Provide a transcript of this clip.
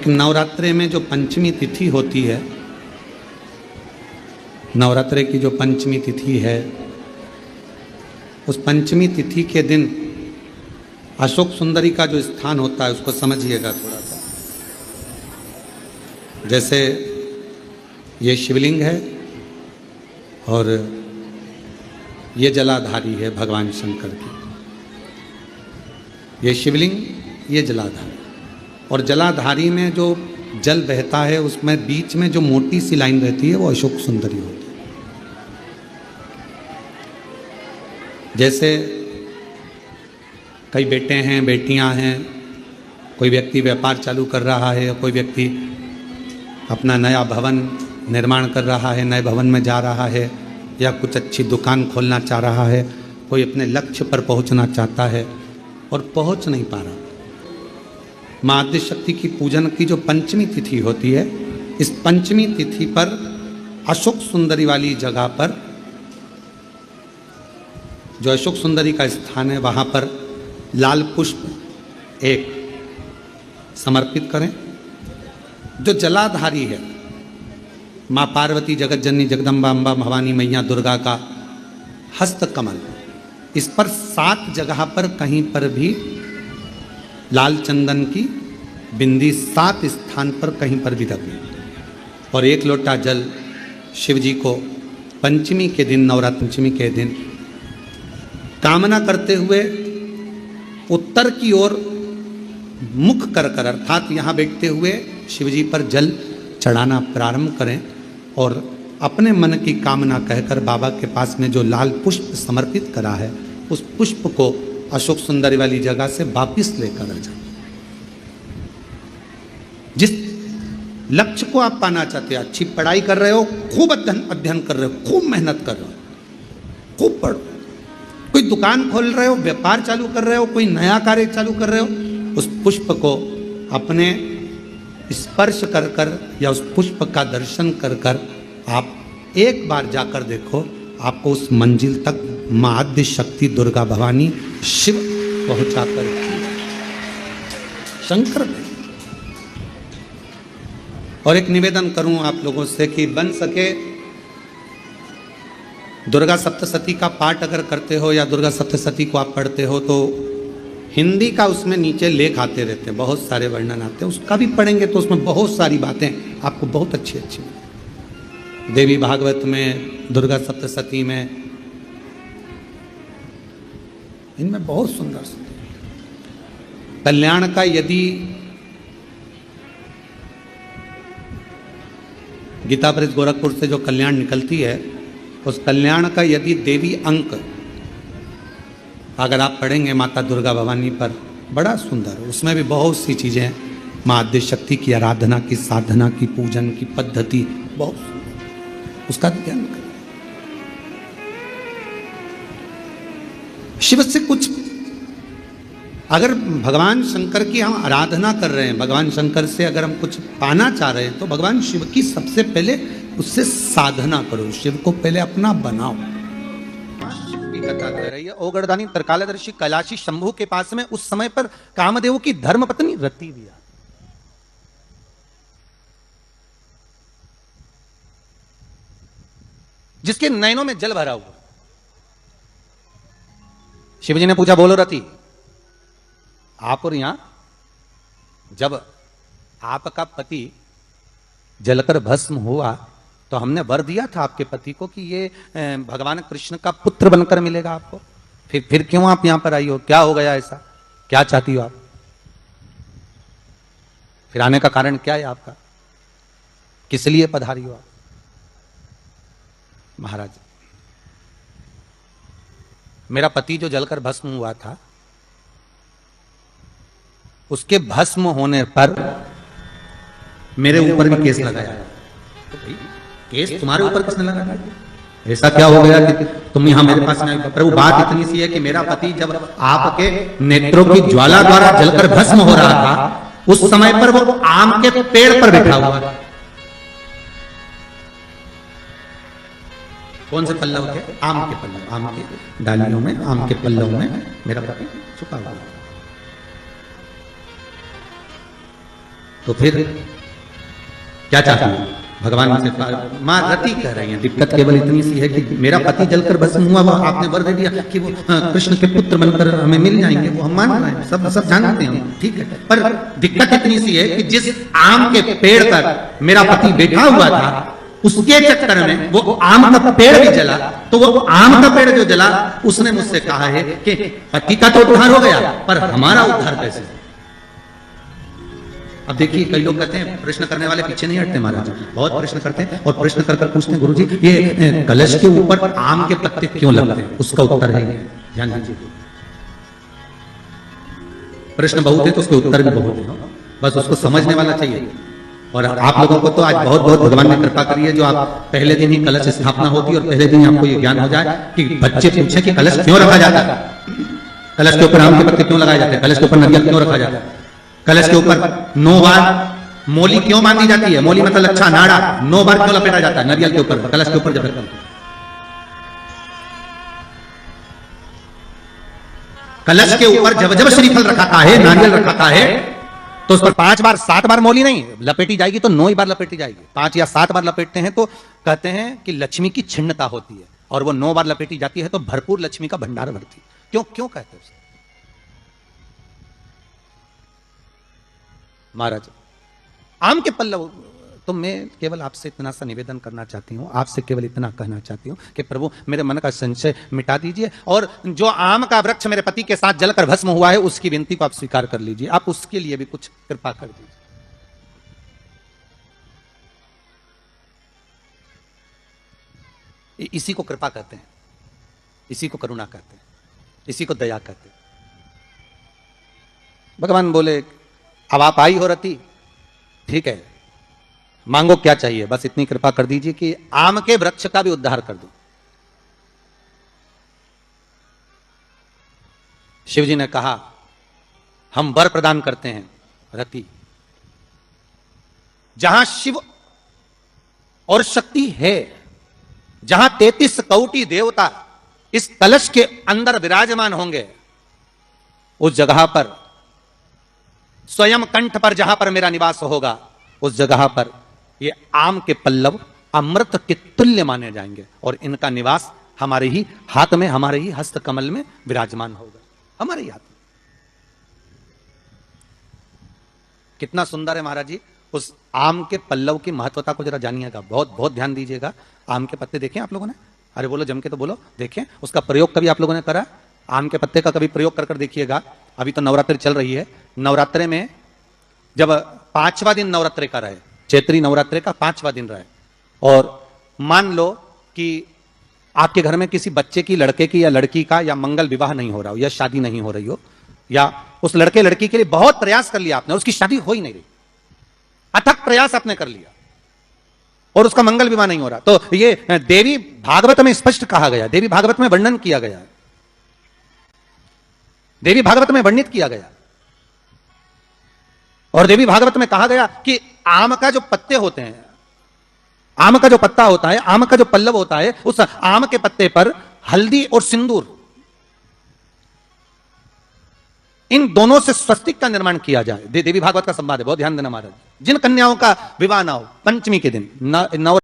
नवरात्रे में जो पंचमी तिथि होती है, नवरात्रे की जो पंचमी तिथि है, उस पंचमी तिथि के दिन अशोक सुंदरी का जो स्थान होता है उसको समझिएगा थोड़ा सा। जैसे ये शिवलिंग है और ये जलाधारी है भगवान शंकर की। ये शिवलिंग, ये जलाधारी, और जलाधारी में जो जल बहता है उसमें बीच में जो मोटी सी लाइन रहती है वो अशोक सुंदरी होती है। जैसे कई बेटे हैं, बेटियां हैं, कोई व्यक्ति व्यापार चालू कर रहा है, कोई व्यक्ति अपना नया भवन निर्माण कर रहा है, नए भवन में जा रहा है, या कुछ अच्छी दुकान खोलना चाह रहा है, कोई अपने लक्ष्य पर पहुंचना चाहता है और पहुंच नहीं पा रहा। माँ आद्य शक्ति की पूजन की जो पंचमी तिथि होती है, इस पंचमी तिथि पर अशोक सुंदरी वाली जगह पर, जो अशोक सुंदरी का स्थान है, वहाँ पर लाल पुष्प एक समर्पित करें। जो जलाधारी है, माँ पार्वती, जगत जननी, जगदम्बा, अम्बा, भवानी मैया, दुर्गा का हस्त कमल, इस पर 7 जगह पर कहीं पर भी लाल चंदन की बिंदी 7 स्थान पर कहीं पर भी रखें, और 1 लोटा जल शिव जी को पंचमी के दिन, नवरात्र पंचमी के दिन कामना करते हुए उत्तर की ओर मुख कर कर, अर्थात यहाँ बैठते हुए शिव जी पर जल चढ़ाना प्रारंभ करें, और अपने मन की कामना कहकर बाबा के पास में जो लाल पुष्प समर्पित करा है, उस पुष्प को अशोक सुंदरी वाली जगह से वापिस लेकर आ जाए। जिस लक्ष्य को आप पाना चाहते हैं, अच्छी पढ़ाई कर रहे हो, खूब अध्ययन कर रहे हो, खूब मेहनत कर रहे हो, खूब पढ़ो, कोई दुकान खोल रहे हो, व्यापार चालू कर रहे हो, कोई नया कार्य चालू कर रहे हो, उस पुष्प को अपने स्पर्श कर कर या उस पुष्प का दर्शन कर कर आप एक बार जाकर देखो, आपको उस मंजिल तक माँ आद्य शक्ति, दुर्गा भवानी, शिव पहुंचा कर शंकर। और एक निवेदन करूं आप लोगों से कि बन सके दुर्गा सप्तशती का पाठ अगर करते हो या दुर्गा सप्तशती को आप पढ़ते हो, तो हिंदी का उसमें नीचे लेख आते रहते हैं, बहुत सारे वर्णन आते हैं, उसका भी पढ़ेंगे तो उसमें बहुत सारी बातें आपको बहुत अच्छी अच्छी, देवी भागवत में, दुर्गा सप्तशती में, इनमें बहुत सुंदर सुंदर कल्याण का, यदि गीता प्रेस गोरखपुर से जो कल्याण निकलती है, उस कल्याण का यदि देवी अंक अगर आप पढ़ेंगे माता दुर्गा भवानी पर, बड़ा सुंदर, उसमें भी बहुत सी चीज़ें हैं, माँ आद्य शक्ति की आराधना की, साधना की, पूजन की पद्धति, बहुत सुंदर, उसका ध्यान करें। शिव से कुछ अगर भगवान शंकर की हम आराधना कर रहे हैं, भगवान शंकर से अगर हम कुछ पाना चाह रहे हैं, तो भगवान शिव की सबसे पहले उससे साधना करो, शिव को पहले अपना बनाओ। कथा कह रही है, ओगरदानी तरकालदर्शी कैलाशी शंभू के पास में उस समय पर कामदेव की धर्मपत्नी रति दिया, जिसके नयनों में जल भरा हुआ। शिवजी ने पूछा, बोलो रति, आप और यहां, जब आपका पति जलकर भस्म हुआ तो हमने वर दिया था आपके पति को कि ये भगवान कृष्ण का पुत्र बनकर मिलेगा आपको, फिर क्यों आप यहां पर आई हो, क्या हो गया ऐसा, क्या चाहती हो आप, फिर आने का कारण क्या है आपका, किस लिए पधारी हो आप। महाराज, मेरा पति जो जलकर भस्म हुआ था, उसके भस्म होने पर मेरे ऊपर भी केस लगाया। तो भाई केस तुम्हारे ऊपर किसने लगाया, ऐसा क्या हो गया कि तुम यहां मेरे पास में? प्रभु, बात इतनी सी है कि मेरा पति जब आपके नेत्रों की ज्वाला द्वारा जलकर भस्म हो रहा था, उस समय पर वो आम के पेड़ पर बैठा हुआ था। कौन से पल्लव थे? आम के पल्लव, आम के डालियों में, आम के पल्लव में मेरा पति छुपा हुआ। तो फिर क्या चाहती है? भगवान से माँ रति कह रही है, दिक्कत केवल इतनी सी है कि मेरा पति जलकर भस्म हुआ, वो आपने वर दे दिया कि वो कृष्ण के पुत्र बनकर हमें मिल जाएंगे, वो हम मान रहे हैं, सब जानते हैं, ठीक है। पर दिक्कत इतनी सी है कि जिस आम के पेड़ पर मेरा पति बैठा हुआ था, उसके चक्कर में वो आम का पेड़ भी जला। तो वो आम का पेड़ जो जला, उसने मुझसे कहा है कि पति का तो उद्धार हो गया, पर हमारा उद्धार कैसे? अब देखिए, कई लोग कहते हैं प्रश्न करने वाले पीछे नहीं हटते महाराज, बहुत प्रश्न करते हैं और प्रश्न कर पूछते हैं, गुरुजी ये कलश के ऊपर आम के पत्ते क्यों लगते हैं? उसका उत्तर है, ध्यान दीजिए। प्रश्न बहुत है तो उसके उत्तर भी बहुत है, बस उसको समझने वाला चाहिए। और आप लोगों को तो आज बहुत बहुत भगवान ने कृपा करी है, जो आप पहले दिन ही कलश स्थापना होती है और पहले दिन ही आपको ये ज्ञान हो जाए कि बच्चे पूछे कि कलश क्यों रखा जाता है, कलश के ऊपर आम के पत्ते क्यों लगाए जाते हैं, कलश के ऊपर नारियल क्यों रखा जाता है, कलश के ऊपर 9 बार मोली क्यों बांधी जाती है? मोली मतलब अच्छा नाड़ा, 9 बार क्यों लपेटा जाता है नारियल के ऊपर, कलश के ऊपर? जब कलश के ऊपर जब श्रीफल रखाता है, नारियल रखाता है, तो उस पर 5 बार 7 बार मोली नहीं लपेटी जाएगी, तो 9 ही बार लपेटी जाएगी। 5 या 7 बार लपेटते हैं तो कहते हैं कि लक्ष्मी की छिन्नता होती है, और वो 9 बार लपेटी जाती है तो भरपूर लक्ष्मी का भंडार भरती है। क्यों कहते हैं महाराज? आम के पल्लव। तो मैं केवल आपसे इतना सा निवेदन करना चाहती हूँ, आपसे केवल इतना कहना चाहती हूँ कि प्रभु मेरे मन का संशय मिटा दीजिए, और जो आम का वृक्ष मेरे पति के साथ जलकर भस्म हुआ है, उसकी विनती को आप स्वीकार कर लीजिए। आप उसके लिए भी कुछ कृपा कर दीजिए। इसी को कृपा कहते हैं, इसी को करुणा कहते हैं, इसी को दया कहते हैं। भगवान बोले अब आप आई हो रति, ठीक है, मांगो क्या चाहिए, बस इतनी कृपा कर दीजिए कि आम के वृक्ष का भी उद्धार कर दो। शिव जी ने कहा हम वर प्रदान करते हैं रति, जहां शिव और शक्ति है, जहां 33 कोटि देवता इस कलश के अंदर विराजमान होंगे, उस जगह पर स्वयं कंठ पर जहां पर मेरा निवास होगा, उस जगह पर ये आम के पल्लव अमृत के तुल्य माने जाएंगे, और इनका निवास हमारे ही हाथ में, हमारे ही हस्त कमल में विराजमान होगा, हमारे ही हाथ में। कितना सुंदर है महाराज जी। उस आम के पल्लव की महत्वता को जरा जानिएगा, बहुत बहुत ध्यान दीजिएगा। आम के पत्ते देखें आप लोगों ने? अरे बोलो, जम के तो बोलो। देखें, उसका प्रयोग कभी आप लोगों ने करा? आम के पत्ते का कभी प्रयोग कर देखिएगा। अभी तो नवरात्रि चल रही है, नवरात्रे में जब 5वां दिन नवरात्रे का रहे, चैत्री नवरात्रे का 5वां दिन रहे, और मान लो कि आपके घर में किसी बच्चे की, लड़के की या लड़की का या मंगल विवाह नहीं हो रहा हो, या शादी नहीं हो रही हो, या उस लड़के लड़की के लिए बहुत प्रयास कर लिया आपने, उसकी शादी हो ही नहीं रही, अथक प्रयास आपने कर लिया और उसका मंगल विवाह नहीं हो रहा, तो ये देवी भागवत में स्पष्ट कहा गया, देवी भागवत में वर्णन किया गया, देवी भागवत में वर्णित किया गया, और देवी भागवत में कहा गया कि आम का जो पत्ते होते हैं, आम का जो पत्ता होता है, आम का जो पल्लव होता है, उस आम के पत्ते पर हल्दी और सिंदूर, इन दोनों से स्वस्तिक का निर्माण किया जाए। देवी भागवत का संवाद है, बहुत ध्यान देना महाराज। जिन कन्याओं का विवाह ना हो पंचमी के दिन, नव